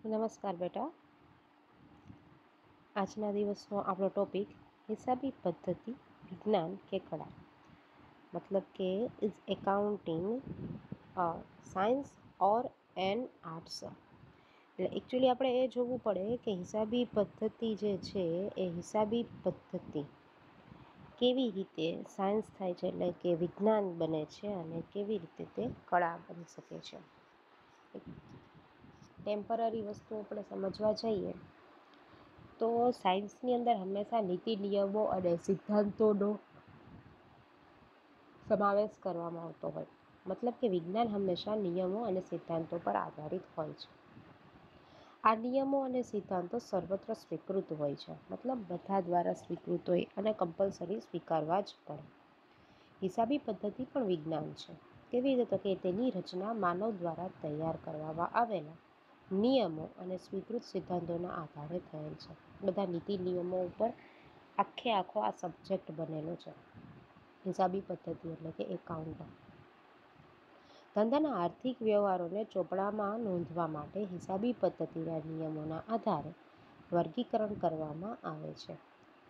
નમસ્કાર બેટા. આજના દિવસનો આપણો ટોપિક હિસાબી પદ્ધતિ વિજ્ઞાન કે કળા, મતલબ કે is accounting science or an arts. એટલે એકચ્યુઅલી આપણે એ જોવું પડે કે હિસાબી પદ્ધતિ જે છે એ હિસાબી પદ્ધતિ કેવી રીતે સાયન્સ થાય છે, એટલે કે વિજ્ઞાન બને છે, અને કેવી રીતે તે કળા બની શકે છે. ટેમ્પરરી વસ્તુ આપણે સમજવા જઈએ તો સાયન્સની અંદર હંમેશા નીતિ નિયમો અને સિદ્ધાંતોનો સમાવેશ કરવામાં આવતો હોય. મતલબ કે વિજ્ઞાન હંમેશા નિયમો અને સિદ્ધાંતો પર આધારિત હોય છે. આ નિયમો અને સિદ્ધાંતો સર્વત્ર સ્વીકૃત હોય છે, મતલબ બધા દ્વારા સ્વીકૃત હોય અને કમ્પલસરી સ્વીકારવા જ પડે. હિસાબી પદ્ધતિ પણ વિજ્ઞાન છે. કેવી રીતે? તો કે તેની રચના માનવ દ્વારા તૈયાર કરવામાં આવેલા નિયમો અને સ્વીકૃત સિદ્ધાંતોના આધારે થયેલ છે. બધા નીતિ નિયમો ઉપર આખો આ સબ્જેક્ટ બનેલો છે. હિસાબી પદ્ધતિ એટલે કે એકાઉન્ટ. ધંધાના આર્થિક વ્યવહારોને ચોપડામાં નોંધવા માટે હિસાબી પદ્ધતિના નિયમોના આધારે વર્ગીકરણ કરવામાં આવે છે.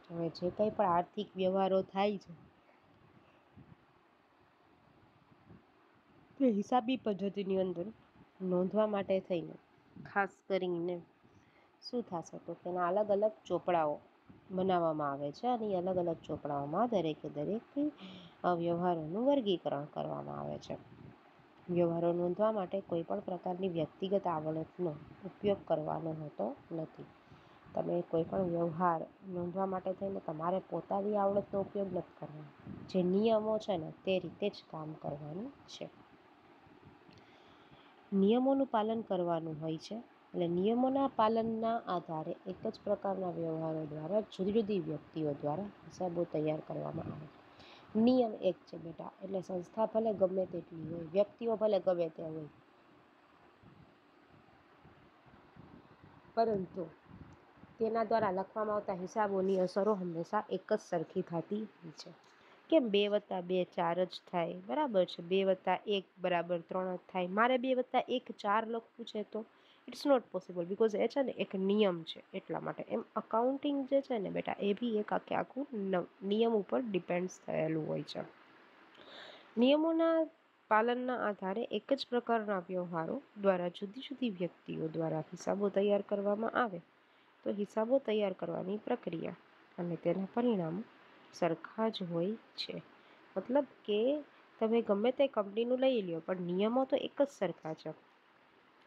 હવે જે કંઈ પણ આર્થિક વ્યવહારો થાય છે તે હિસાબી પદ્ધતિની અંદર નોંધવા માટે થઈને ખાસ કરીને શું થશે તો તેના અલગ અલગ ચોપડાઓ બનાવવામાં આવે છે, અને એ અલગ અલગ ચોપડાઓમાં દરેકે દરેક વ્યવહારોનું વર્ગીકરણ કરવામાં આવે છે. વ્યવહારો નોંધવા માટે કોઈ પણ પ્રકારની વ્યક્તિગત આવડતનો ઉપયોગ કરવાનો હોતો નથી. તમે કોઈ પણ વ્યવહાર નોંધવા માટે થઈને તમારે પોતાની આવડતનો ઉપયોગ નથી કરવાનો. જે નિયમો છે ને તે રીતે જ કામ કરવાનું છે. નિયમોનું પાલન કરવાનું હોય છે. એટલે નિયમોના પાલનના આધારે એક જ પ્રકારના વ્યવહારો દ્વારા જુદી જુદી વ્યક્તિઓ દ્વારા હિસાબો તૈયાર કરવામાં આવે છે. નિયમ એક છે બેટા, એટલે સંસ્થા ભલે ગમે તેટલી હોય, વ્યક્તિઓ ભલે ગમે તે હોય, પરંતુ તેના દ્વારા લખવામાં આવતા હિસાબોની અસરો હંમેશા એક જ સરખી થતી હોય છે. કેમ 2+2 4 જ થાય, બરાબર છે. 2+1 = 3 જ થાય. મારે 2+1 4 લખવું છે તો ઇટ્સ નોટ પોસિબલ, બિકોઝ એ છે ને એક નિયમ છે. એટલા માટે એમ અકાઉન્ટિંગ જે છે ને બેટા, એ બી એક આખું નિયમ ઉપર ડિપેન્ડ્સ થયેલું હોય છે. નિયમોના પાલનના આધારે એક જ પ્રકારના વ્યવહારો દ્વારા જુદી જુદી વ્યક્તિઓ દ્વારા હિસાબો તૈયાર કરવામાં આવે તો હિસાબો તૈયાર કરવાની પ્રક્રિયા અને તેના પરિણામો સરખા જ હોય છે. મતલબ કે તમે ગમે તે કંપનીનું લઈ લ્યો, પણ નિયમો તો એક જ સરખા છે.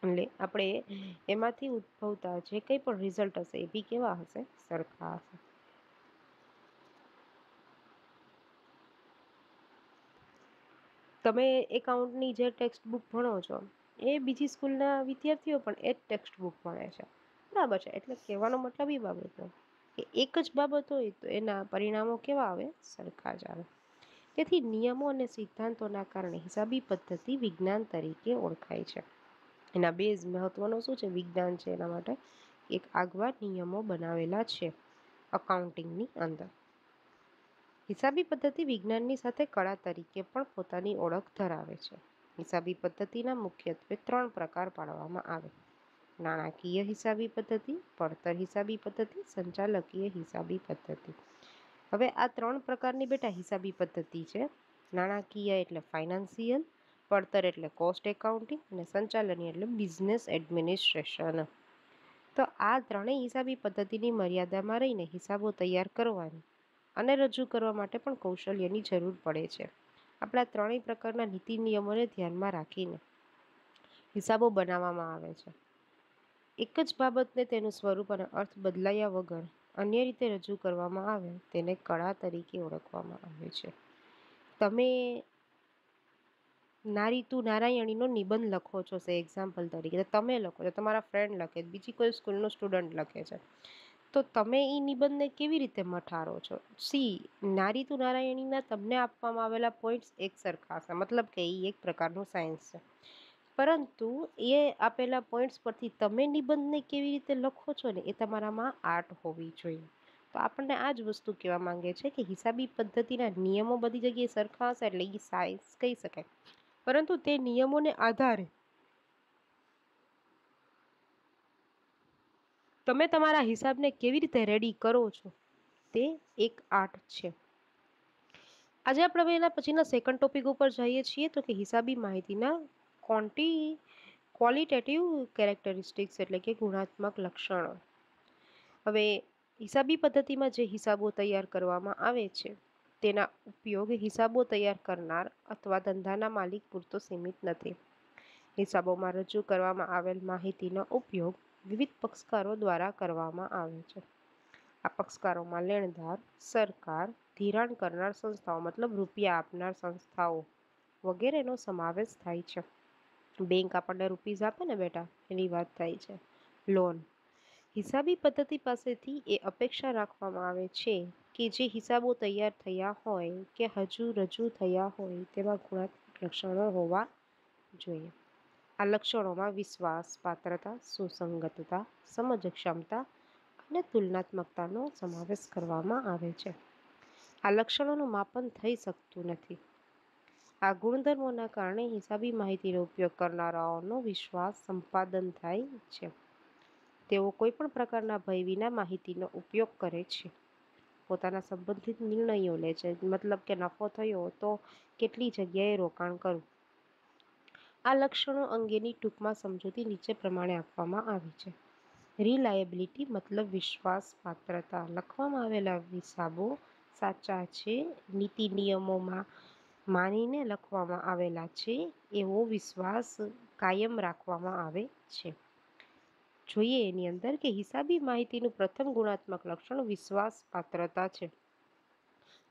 એટલે આપણે એમાંથી ઉદ્ભવતા જે કંઈ પણ રિઝલ્ટ હશે એ બી કેવા હશે? સરખા હશે. તમે એકાઉન્ટની જે ટેક્સ્ટ બુક ભણો છો એ બીજી સ્કૂલના વિદ્યાર્થીઓ પણ એ જ ટેક્સ્ટ બુક ભણે છે, બરાબર છે. એટલે કહેવાનો મતલબ એ બાબતનો કે એક જ બાબત હોય તો એના પરિણામો કેવા આવે? સરખા જ આવે. તેથી નિયમો અને સિદ્ધાંતોના કારણે હિસાબી પદ્ધતિ વિજ્ઞાન તરીકે ઓળખાય છે. એના બેઝ મહત્વનો શું છે? વિજ્ઞાન છે. એના માટે એક આગવા નિયમો બનાવેલા છે અકાઉન્ટિંગની અંદર. હિસાબી પદ્ધતિ વિજ્ઞાનની સાથે કળા તરીકે પણ પોતાની ઓળખ ધરાવે છે. હિસાબી પદ્ધતિના મુખ્યત્વે 3 પ્રકાર પાડવામાં આવે: નાણાકીય હિસાબી પદ્ધતિ, પડતર હિસાબી પદ્ધતિ, સંચાલકીય હિસાબી પદ્ધતિ. હવે આ 3 પ્રકારની બેટા હિસાબી પદ્ધતિ છે. નાણાકીય એટલે ફાઇનાન્સિયલ, પડતર એટલે કોસ્ટ એકાઉન્ટિંગ, અને સંચાલનીય એટલે બિઝનેસ એડમિનિસ્ટ્રેશન. તો આ ત્રણેય હિસાબી પદ્ધતિની મર્યાદામાં રહીને હિસાબો તૈયાર કરવાની અને રજૂ કરવા માટે પણ કૌશલ્યની જરૂર પડે છે. આપણા ત્રણેય પ્રકારના નીતિ નિયમોને ધ્યાનમાં રાખીને હિસાબો બનાવવામાં આવે છે. એક જ બાબતને તેનું સ્વરૂપ અને અર્થ બદલાયા વગર અન્ય રીતે રજૂ કરવામાં આવે તેને કળા તરીકે ઓળખવામાં આવે છે. તમે નારી તું નારાયણીનો નિબંધ લખો છો, એક્ઝામ્પલ તરીકે તમે લખો છો, તમારા ફ્રેન્ડ લખે, બીજી કોઈ સ્કૂલનો સ્ટુડન્ટ લખે છે, તો તમે એ નિબંધને કેવી રીતે મઠારો છો? નારી તું નારાયણીના તમને આપવામાં આવેલા પોઈન્ટ્સ એક સરખા હશે, મતલબ કે એ એક પ્રકારનું સાયન્સ છે. પરંતુ એ આપેલા પોઈન્ટ્સ પરથી તમે નિબંધને કેવી રીતે લખો છો ને, એ તમારામાં આર્ટ હોવી જોઈએ. તો આપણને આ જ વસ્તુ કહેવા માંગે છે કે હિસાબી પદ્ધતિના નિયમો બધી જગ્યાએ સરખા હશે એટલે એ સાયન્સ કહી શકાય, પરંતુ તે નિયમોને આધારે તમે તમારા હિસાબને કેવી રીતે રેડી કરો છો તે એક આર્ટ છે. આજે આપણે એના પછીના સેકન્ડ ટોપિક ઉપર જઈએ છીએ તો કે હિસાબી માહિતીના ક્વોલિટેટિવ કેરેક્ટરિસ્ટિક્સ એટલે કે ગુણાત્મક લક્ષણો. હવે હિસાબી પદ્ધતિમાં જે હિસાબો તૈયાર કરવામાં આવે છે તેના ઉપયોગ હિસાબો તૈયાર કરનાર અથવા ધંધાના માલિક પૂરતો સીમિત નથી. હિસાબોમાં રજૂ કરવામાં આવેલ માહિતીનો ઉપયોગ વિવિધ પક્ષકારો દ્વારા કરવામાં આવે છે. આ પક્ષકારોમાં લેણદાર, સરકાર, ધિરાણ કરનાર સંસ્થાઓ મતલબ રૂપિયા આપનાર સંસ્થાઓ વગેરેનો સમાવેશ થાય છે. બેંક આપણને રૂપીઝ આપે ને બેટા, એની વાત થાય છે. લોન. હિસાબી પદ્ધતિ પાસેથી એ અપેક્ષા રાખવામાં આવે છે કે જે હિસાબો તૈયાર થયા હોય કે હજુ રજૂ થયા હોય તેમાં ગુણાત્મક લક્ષણો હોવા જોઈએ. આ લક્ષણોમાં વિશ્વાસ પાત્રતા, સુસંગતતા, સમજ ક્ષમતા અને તુલનાત્મકતાનો સમાવેશ કરવામાં આવે છે. આ લક્ષણોનું માપન થઈ શકતું નથી. આ ગુણધર્મોના કારણે હિસાબી માહિતીનો ઉપયોગ કરનારાઓનો વિશ્વાસ સંપાદન થાય છે. તેઓ કોઈપણ પ્રકારના ભય વિના માહિતીનો ઉપયોગ કરે છે. પોતાના સંબંધિત નિર્ણયો લે છે, મતલબ કે નફો થયો તો કેટલી જગ્યાએ રોકાણ કરવું. આ લક્ષણો અંગેની ટૂંકમાં સમજૂતી નીચે પ્રમાણે આપવામાં આવી છે. રિલાયેબિલિટી મતલબ વિશ્વાસ પાત્રતા. લખવામાં આવેલા હિસાબો સાચા છે, નીતિ નિયમોમાં માનીને લખવામાં આવેલા છે એવો વિશ્વાસ કાયમ રાખવામાં આવે છે. જોઈએ એની અંદર કે હિસાબી માહિતીનું પ્રથમ ગુણાત્મક લક્ષણ વિશ્વાસ પાત્રતા છે.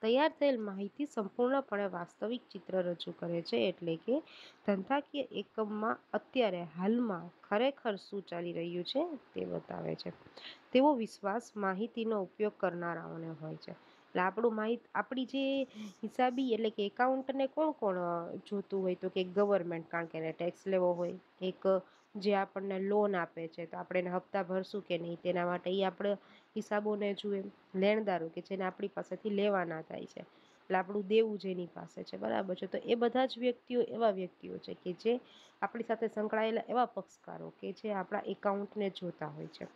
તૈયાર થયેલ માહિતી સંપૂર્ણપણે વાસ્તવિક ચિત્ર રજૂ કરે છે, એટલે કે ધંધાકીય એકમમાં અત્યારે હાલમાં ખરેખર શું ચાલી રહ્યું છે તે બતાવે છે. તેવો વિશ્વાસ માહિતીનો ઉપયોગ કરનારાઓને હોય છે. એટલે આપણી જે હિસાબી એટલે કે એકાઉન્ટને કોણ જોતું હોય તો કે ગવર્મેન્ટ, કારણ કે એને ટેક્સ લેવો હોય. એક જે આપણને લોન આપે છે તો આપણે એને હપ્તા ભરશું કે નહીં તેના માટે એ આપણે હિસાબોને જુએ. લેણદારો કે જેને આપણી પાસેથી લેવાના થાય છે, એટલે આપણું દેવું જેની પાસે છે, બરાબર છે. તો એ બધા જ વ્યક્તિઓ એવા વ્યક્તિઓ છે કે જે આપણી સાથે સંકળાયેલા એવા પક્ષકારો કે જે આપણા એકાઉન્ટને જોતા હોય છે.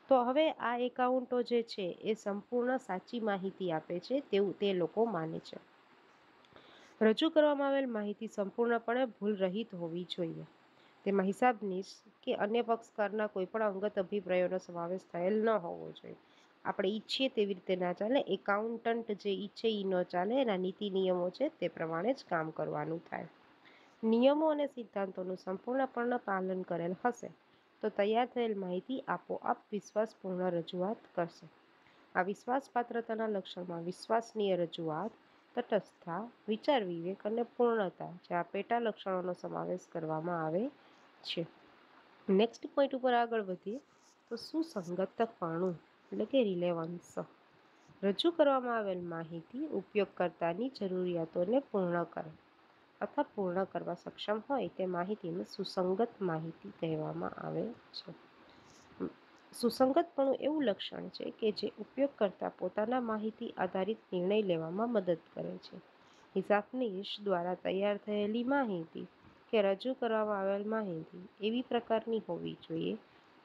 તો હવે આ એકાઉન્ટો જે છે એ સંપૂર્ણ સાચી માહિતી આપે છે તેવું તે લોકો માને છે. રજૂ કરવામાં આવેલ માહિતી સંપૂર્ણપણે ભૂલ રહિત હોવી જોઈએ. તેમાં હિસાબનીશ કે અન્ય પક્ષકારના કોઈપણ અંગત અભિપ્રાયોનો સમાવેશ થયેલ ન હોવો જોઈએ. આપણે ઈચ્છીએ તેવી રીતે ના ચાલે. એકાઉન્ટન્ટ જે ઈચ્છે એ ન ચાલે. એના નીતિ નિયમો છે તે પ્રમાણે જ કામ કરવાનું થાય. નિયમો અને સિદ્ધાંતોનું સંપૂર્ણપણે પાલન કરેલ હશે તો તૈયાર થયેલ માહિતી આપોઆપ વિશ્વાસપૂર્ણ રજૂઆત કરશે. આ વિશ્વાસપાત્રતાના લક્ષણમાં વિશ્વસનીય રજૂઆત, તટસ્થતા, વિચાર વિવેક અને પૂર્ણતા જેવા પેટા લક્ષણોનો સમાવેશ કરવામાં આવે છે. નેક્સ્ટ પોઈન્ટ ઉપર આગળ વધીએ તો સુસંગતપણું એટલે કે રિલેવન્સ. રજૂ કરવામાં આવેલ માહિતી ઉપયોગકર્તાની જરૂરિયાતોને પૂર્ણ કરે અથવા પૂર્ણ કરવા સક્ષમ હોય તે માહિતીને સુસંગત માહિતી કહેવામાં આવે છે. સુસંગતપણું એવું લક્ષણ છે કે જે ઉપયોગકર્તા પોતાના માહિતી આધારિત નિર્ણય લેવામાં મદદ કરે છે. હિસાબનીશ દ્વારા તૈયાર થયેલી માહિતી કે રજૂ કરવામાં આવેલ માહિતી એવી પ્રકારની હોવી જોઈએ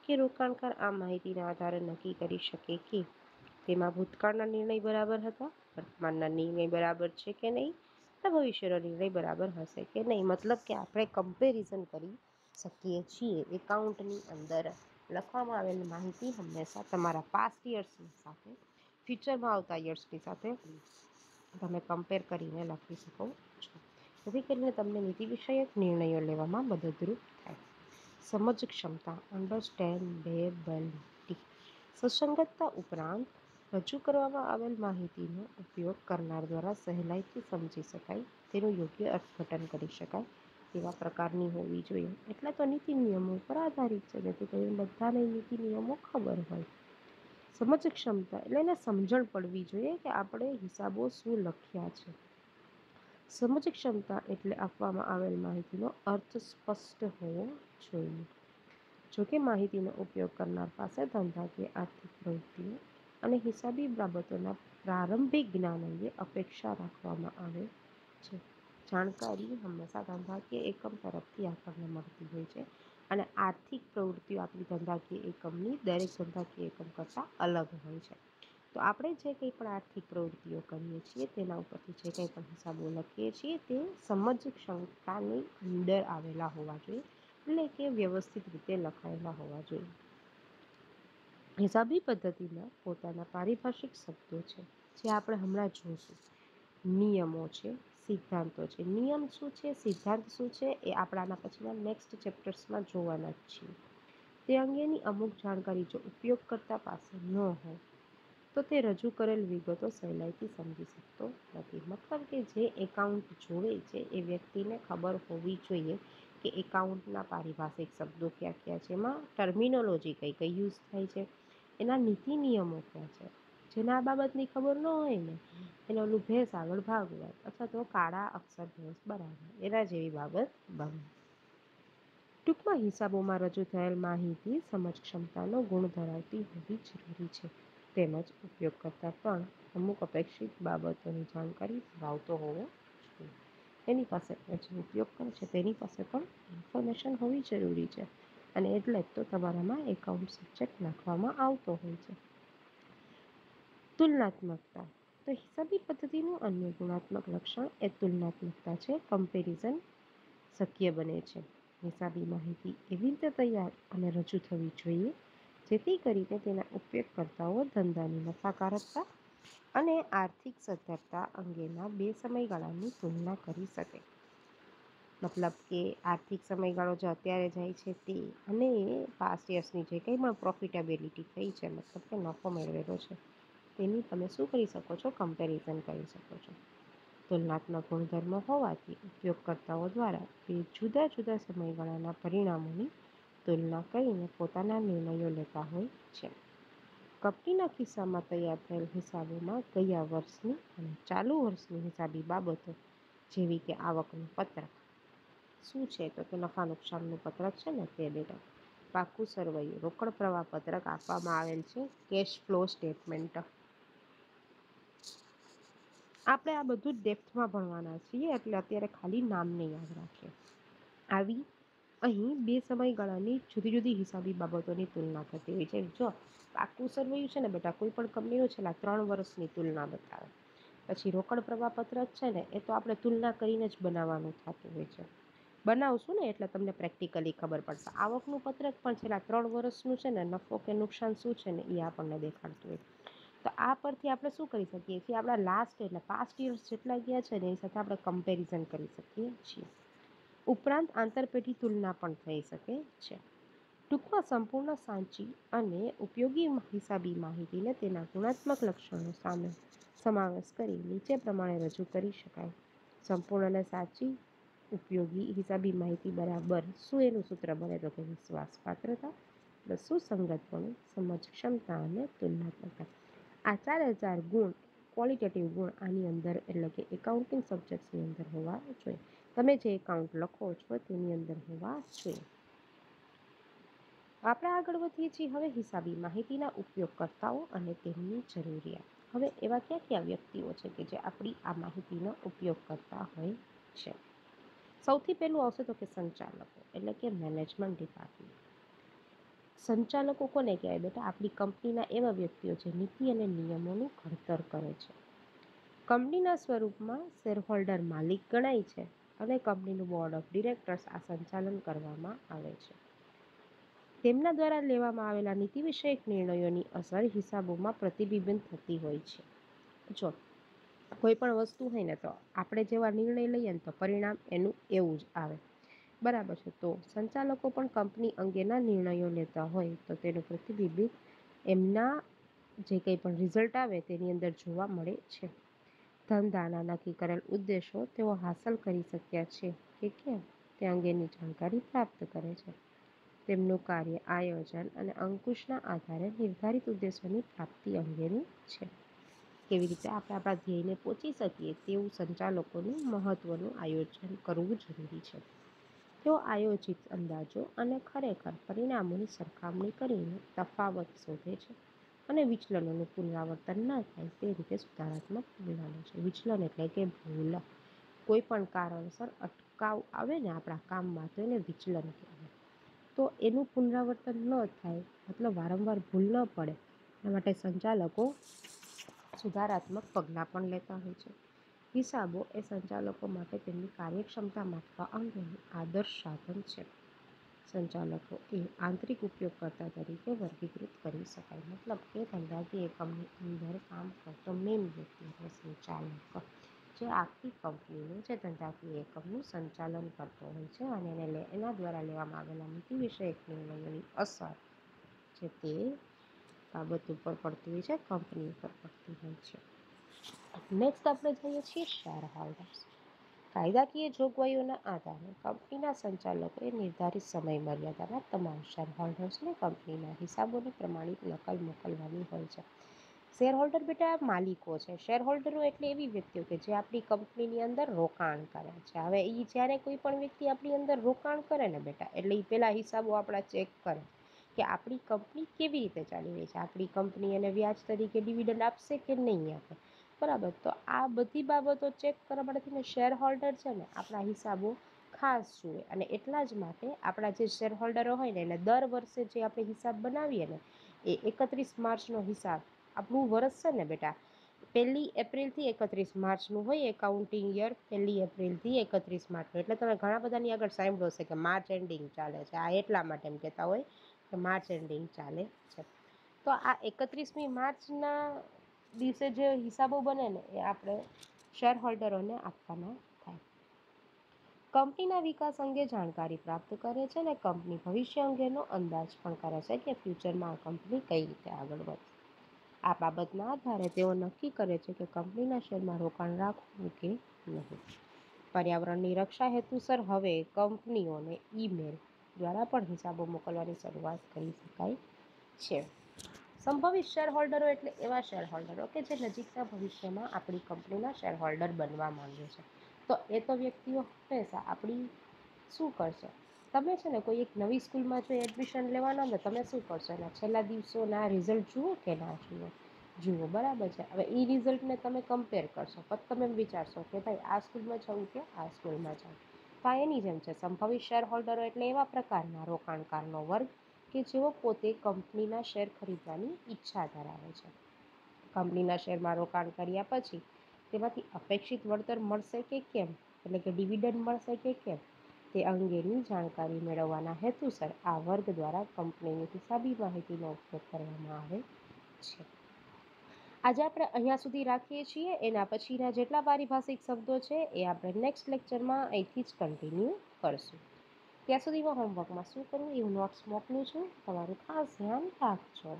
કે રોકાણકાર આ માહિતીના આધારે નક્કી કરી શકે કે તેમાં ભૂતકાળના નિર્ણય બરાબર હતા, વર્તમાનના નિર્ણય બરાબર છે કે નહીં, અને ભવિષ્યનો નિર્ણય બરાબર હશે કે નહીં. મતલબ કે આપણે કમ્પેરિઝન કરી શકીએ છીએ. એકાઉન્ટની અંદર લખવામાં આવેલી માહિતી હંમેશા તમારા પાસ્ટ યર્સની સાથે ફ્યુચરમાં આવતા યર્સની સાથે તમે કમ્પેર કરીને લખી શકો છો, જેથી કરીને તમને નીતિ વિષયક નિર્ણયો લેવામાં મદદરૂપ થાય. સમજ ક્ષમતા અન્ડરસ્ટેન્ડેબિલિટી. સુસંગતતા ઉપરાંત રજૂ કરવામાં આવેલ માહિતીનો ઉપયોગ કરનાર દ્વારા સહેલાઈથી સમજી શકાય, તેનું યોગ્ય અર્થઘટન કરી શકાય તેવા પ્રકારની હોવી જોઈએ. એટલે તો નીતિ નિયમો પર આધારિત છે, જેથી કરીને બધાને નીતિ નિયમો ખબર હોય. સમજ ક્ષમતા એટલે એને સમજણ પડવી જોઈએ કે આપણે હિસાબો શું લખ્યા છે. સમજ ક્ષમતા એટલે આપવામાં આવેલ માહિતીનો અર્થ સ્પષ્ટ હોવો જોઈએ. જોકે માહિતીનો ઉપયોગ કરનાર પાસે ધંધાકીય આર્થિક પ્રવૃત્તિઓ અને હિસાબી બાબતોના પ્રારંભિક જ્ઞાન અંગે અપેક્ષા રાખવામાં આવે છે. જાણકારી હંમેશા ધંધાકીય એકમ તરફથી આપણને મળતી હોય છે. અને આર્થિક પ્રવૃત્તિઓ આપણી ધંધાકીય એકમની દરેક ધંધાકીય એકમ કરતાં અલગ હોય છે. તો આપણે જે કંઈ પણ આર્થિક પ્રવૃત્તિઓ કરીએ છીએ તેના ઉપરથી જે કંઈ પણ હિસાબો લખીએ છીએ તે સમજ ક્ષમતાની અંદર આવેલા હોવા જોઈએ, એટલે કે વ્યવસ્થિત રીતે લખાયેલા હોવા જોઈએ. હિસાબી પદ્ધતિના પોતાના પારિભાષિક શબ્દો છે જે આપણે હમણાં જોઈશું. નિયમો છે, સિદ્ધાંતો છે. નિયમ શું છે, સિદ્ધાંત શું છે એ આપણાના પછીના નેક્સ્ટ ચેપ્ટર્સમાં જોવાના જ છીએ. તે અંગેની અમુક જાણકારી જો ઉપયોગકર્તા પાસે ન હોય તો તે રજૂ કરેલ વિગતો સહેલાઈથી સમજી શકતો નથી. મતલબ કે જે એકાઉન્ટ જોવે છે એ વ્યક્તિને ખબર હોવી જોઈએ કે એકાઉન્ટના પારિભાષિક શબ્દો કયા કયા છે, એમાં ટર્મિનોલોજી કઈ કઈ યુઝ થાય છે, એના નીતિ નિયમો ક્યાં છે. જેને આ બાબતની ખબર ન હોય ને એને ઓલું ભેંસ આગળ ભાગવત અથવા તો કાળા અક્ષર ભેંસ બરાબર એના જેવી બાબત બને. ટૂંકમાં હિસાબોમાં રજૂ થયેલ માહિતી સમજ ક્ષમતાનો ગુણ ધરાવતી હોવી જરૂરી છે, તેમજ ઉપયોગકર્તા પણ અમુક અપેક્ષિત બાબતોની જાણકારી ધરાવતો હોવો જોઈએ. એની પાસે જે ઉપયોગ કરે છે તેની પાસે પણ ઇન્ફોર્મેશન હોવી જરૂરી છે, અને એટલે જ તો તમારામાં એકાઉન્ટ સબ્જેક્ટ નાખવામાં આવતો હોય છે. તુલનાત્મકતા. તો હિસાબી પદ્ધતિનું અન્ય ગુણાત્મક લક્ષણ એ તુલનાત્મકતા છે. કમ્પેરિઝન શક્ય બને છે. હિસાબી માહિતી એવી રીતે તૈયાર અને રજૂ થવી જોઈએ જેથી કરીને તેના ઉપયોગકર્તાઓ ધંધાની નફાકારકતા અને આર્થિક સદ્ધરતા અંગેના બે સમયગાળાની તુલના કરી શકે. મતલબ કે આર્થિક સમયગાળો જે અત્યારે જાય છે તે અને પાસ્ટ યર્સની જે કંઈ પણ પ્રોફિટેબિલિટી થઈ છે, મતલબ કે નફો મેળવેલો છે, તેની તમે શું કરી શકો છો, કમ્પેરિઝન કરી શકો છો. તુલનાત્મક ગુણધર્મો હોવાથી ઉપયોગકર્તાઓ દ્વારા બે જુદા જુદા સમયગાળાના પરિણામોની તુલના કરીને પોતાના નિર્ણયો લેતા હોય છે. કંપનીના કિસ્સામાં તૈયાર થયેલ હિસાબોમાં ગયા વર્ષની અને ચાલુ વર્ષની હિસાબી બાબતો જેવી કે આવકનું પત્રક શું છે, તો કે નફા નુકસાનનું પત્રક છે ને તે ડેટા, પાકું સરવૈયું રોકડ પ્રવાહ પત્રક આપવામાં આવેલ છે, કેશ ફ્લો સ્ટેટમેન્ટ. આપણે આ બધું જ ડેપ્થમાં ભણવાના છીએ એટલે અત્યારે ખાલી નામને યાદ રાખીએ. આવી અહીં બે સમયગાળાની જુદી જુદી હિસાબી બાબતોની તુલના થતી હોય છે. જો પાકું સરવૈયું છે ને બેટા, કોઈ પણ કંપનીનું છેલ્લા 3 વર્ષની તુલના બતાવે. પછી રોકડ પ્રવાહ પત્રક છે ને એ તો આપણે તુલના કરીને જ બનાવવાનું થતું હોય છે. બનાવશું ને એટલે તમને પ્રેક્ટિકલી ખબર પડશે. આવકનું પત્રક પણ છેલ્લા 3 વર્ષનું છે ને નફો કે નુકસાન શું છે ને એ આપણને દેખાડતું હોય. તો આ પરથી આપણે શું કરી શકીએ છીએ, આપણા લાસ્ટ એટલે પાસ્ટ યર્સ જેટલા ગયા છે ને એની સાથે આપણે કમ્પેરિઝન કરી શકીએ છીએ. ઉપરાંત આંતરપેઢી તુલના પણ થઈ શકે છે. ટૂંકમાં સંપૂર્ણ સાચી અને ઉપયોગી હિસાબી માહિતીને તેના ગુણાત્મક લક્ષણો સામે સમાવેશ કરી નીચે પ્રમાણે રજૂ કરી શકાય. સંપૂર્ણ અને સાચી ઉપયોગી હિસાબી માહિતી બરાબર શું એનું સૂત્ર બને, તો કે વિશ્વાસપાત્રતા પ્લસ સુસંગતપણું, સમજ ક્ષમતા અને તુલનાત્મકતા. આ 4 ગુણ ક્વોલિટેટિવ ગુણ આની અંદર એટલે કે એકાઉન્ટિંગ સબ્જેક્ટ્સની અંદર હોવા જોઈએ. તમે જે એકાઉન્ટ લખો છો તેની અંદર હોવા જોઈએ. આપણે આગળ વધીએ છીએ હવે હિસાબી માહિતીના ઉપયોગકર્તાઓ અને તેમની જરૂરિયાત. હવે એવા ક્યાં ક્યાં વ્યક્તિઓ છે કે જે આપણી આ માહિતીનો ઉપયોગ કરતા હોય છે. સૌથી પહેલું આવશે તો કે સંચાલકો એટલે કે મેનેજમેન્ટ ડિપાર્ટમેન્ટ. સંચાલકો કોને કહેવાય બેટા? આપણી કંપનીના એવા વ્યક્તિઓ છે નીતિ અને નિયમોનું ઘડતર કરે છે. કંપનીના સ્વરૂપમાં શેરહોલ્ડર માલિક ગણાય છે અને કંપનીનું બોર્ડ ઓફ ડિરેક્ટર્સ આ સંચાલન કરવામાં આવે છે. તેમના દ્વારા લેવામાં આવેલા નીતિ વિષયક નિર્ણયોની અસર હિસાબોમાં પ્રતિબિંબિત થતી હોય છે. જો કોઈ પણ વસ્તુ હોય ને તો આપણે જેવા નિર્ણય લઈએ ને તો પરિણામ એનું એવું જ આવે, બરાબર છે. તો સંચાલકો પણ કંપની અંગેના નિર્ણયો લેતા હોય તો તેનું પ્રતિબિંબિત એમના જે કંઈ પણ રિઝલ્ટ આવે તેની અંદર જોવા મળે છે. ધંધાના નક્કી કરેલ ઉદ્દેશો તેઓ હાંસલ કરી શક્યા છે કે કેમ તે અંગેની જાણકારી પ્રાપ્ત કરે છે. તેમનું કાર્ય આયોજન અને અંકુશના આધારે નિર્ધારિત ઉદ્દેશોની પ્રાપ્તિ અંગેનું છે. કેવી રીતે આપણે આપણા ધ્યેયને પહોંચી શકીએ તેવું સંચાલકોનું મહત્વનું આયોજન કરવું જરૂરી છે. તેઓ આયોજિત અંદાજો અને ખરેખર પરિણામોની સરખામણી કરીને તફાવત શોધે છે અને વિચલનોનું પુનરાવર્તન ન થાય તે રીતે સુધારાત્મક પગલાં છે. વિચલન એટલે કે ભૂલ. કોઈ પણ કારણસર અટકાવ આવે ને આપણા કામમાં તો એને વિચલન કહેવાય. તો એનું પુનરાવર્તન ન થાય, મતલબ વારંવાર ભૂલ ન પડે, એના માટે સંચાલકો સુધારાત્મક પગલાં પણ લેતા હોય છે. હિસાબો એ સંચાલકો માટે તેમની કાર્યક્ષમતા માપવા અંગેનું આદર્શ સાધન છે. સંચાલકો એ આંતરિક ઉપયોગકર્તા તરીકે વર્ગીકૃત કરી શકાય, મતલબ કે ધંધાકીય એકમની અંદર કામ કરતો મેઇન વ્યક્તિ એટલે સંચાલક, જે આખી કંપનીનું, જે ધંધાકીય એકમનું સંચાલન કરતો હોય છે અને એના દ્વારા લેવામાં આવેલા નીતિ વિષયક નિર્ણયોની અસર જે તે બાબત ઉપર પડતી હોય છે, કંપની ઉપર પડતી હોય છે. નેક્સ્ટ આપણે જોઈએ છીએ શેર હોલ્ડર્સ. કાયદાકીય જોગવાઈઓના આધારે કંપનીના સંચાલકોએ નિર્ધારિત સમય મર્યાદામાં તમામ શેર હોલ્ડર્સને કંપનીના હિસાબોની પ્રમાણિત નકલ મોકલવાની હોય છે. શેર હોલ્ડર બેટા માલિકો છે. શેર હોલ્ડરો એટલે એવી વ્યક્તિઓ કે જે આપણી કંપનીની અંદર રોકાણ કરે છે. હવે એ જ્યારે કોઈ પણ વ્યક્તિ આપણી અંદર રોકાણ કરે ને બેટા, એટલે એ પહેલાં હિસાબો આપણા ચેક કરે કે આપણી કંપની કેવી રીતે ચાલી રહી છે, આપણી કંપની એને વ્યાજ તરીકે ડિવિડન્ડ આપશે કે નહીં આપે, બરાબર. તો આ બધી બાબતો ચેક કરવા માટેને શેર હોલ્ડર છે ને આપણા હિસાબો ખાસ જોઈએ, અને એટલા જ માટે આપણા જે શેર હોલ્ડરો હોય ને એને દર વર્ષે જે આપણે હિસાબ બનાવીએ ને એ 31 માર્ચનો હિસાબ, આપણું વર્ષ છે ને બેટા 1 એપ્રિલથી 31 માર્ચનું હોય એકાઉન્ટિંગ યર, 1 એપ્રિલથી 31 માર્ચનું. એટલે તમે ઘણા બધાની આગળ સાંભળ્યો છે કે માર્ચ એન્ડિંગ ચાલે છે, આ એટલા માટે એમ કહેતા હોય કે માર્ચ એન્ડિંગ ચાલે છે. તો આ 31મી માર્ચના દિવસે જે હિસાબો બને ને એ આપણે શેર હોલ્ડરોને આપવાના થાય. કંપનીના વિકાસ અંગે જાણકારી પ્રાપ્ત કરે છે અને કંપની ભવિષ્ય અંગેનો અંદાજ પણ કરે છે કે ફ્યુચરમાં આ કંપની કઈ રીતે આગળ વધશે. આ બાબતના આધારે તેઓ નક્કી કરે છે કે કંપનીના શેરમાં રોકાણ રાખવું કે નહીં. પર્યાવરણની રક્ષા હેતુસર હવે કંપનીઓને ઈમેલ દ્વારા પણ હિસાબો મોકલવાની શરૂઆત કરી શકાય છે. સંભવિત શેર હોલ્ડરો એટલે એવા શેર હોલ્ડરો કે જે નજીકના ભવિષ્યમાં આપણી કંપનીના શેર હોલ્ડર બનવા માંગે છે. તો એ તો વ્યક્તિઓ હંમેશા આપણી શું કરશે, તમે છે ને કોઈ એક નવી સ્કૂલમાં જો એડમિશન લેવાના હોય તમે શું કરશો, એના છેલ્લા દિવસોના રિઝલ્ટ જુઓ કે ના જુઓ, બરાબર છે. હવે એ રિઝલ્ટને તમે કમ્પેર કરશો, પછી તમે વિચારશો કે ભાઈ આ સ્કૂલમાં જવું કે આ સ્કૂલમાં જવું. તો એની જેમ છે સંભવિત શેર હોલ્ડરો એટલે એવા પ્રકારના રોકાણકારનો વર્ગ કે જેઓ પોતે કંપનીના શેર ખરીદવાની ઈચ્છા ધરાવે છે. કંપનીના શેરમાં રોકાણ કર્યા પછી તેમાંથી અપેક્ષિત વળતર મળશે કે કેમ, એટલે કે ડિવિડન્ડ મળશે કે કેમ, તે અંગેની જાણકારી મેળવવાના હેતુસર આ વર્ગ દ્વારા કંપનીની હિસાબી માહિતીનો ઉપયોગ કરવામાં આવે છે. આજે આપણે અહીંયા સુધી રાખીએ છીએ. એના પછીના જેટલા પારિભાષિક શબ્દો છે એ આપણે નેક્સ્ટ લેક્ચરમાં અહીંથી જ કન્ટિન્યુ કરશું. ત્યાં સુધીમાં હોમવર્કમાં શું કરવું એ હું નોટ્સ મોકલું છું, તમારું ખાસ ધ્યાન રાખજો.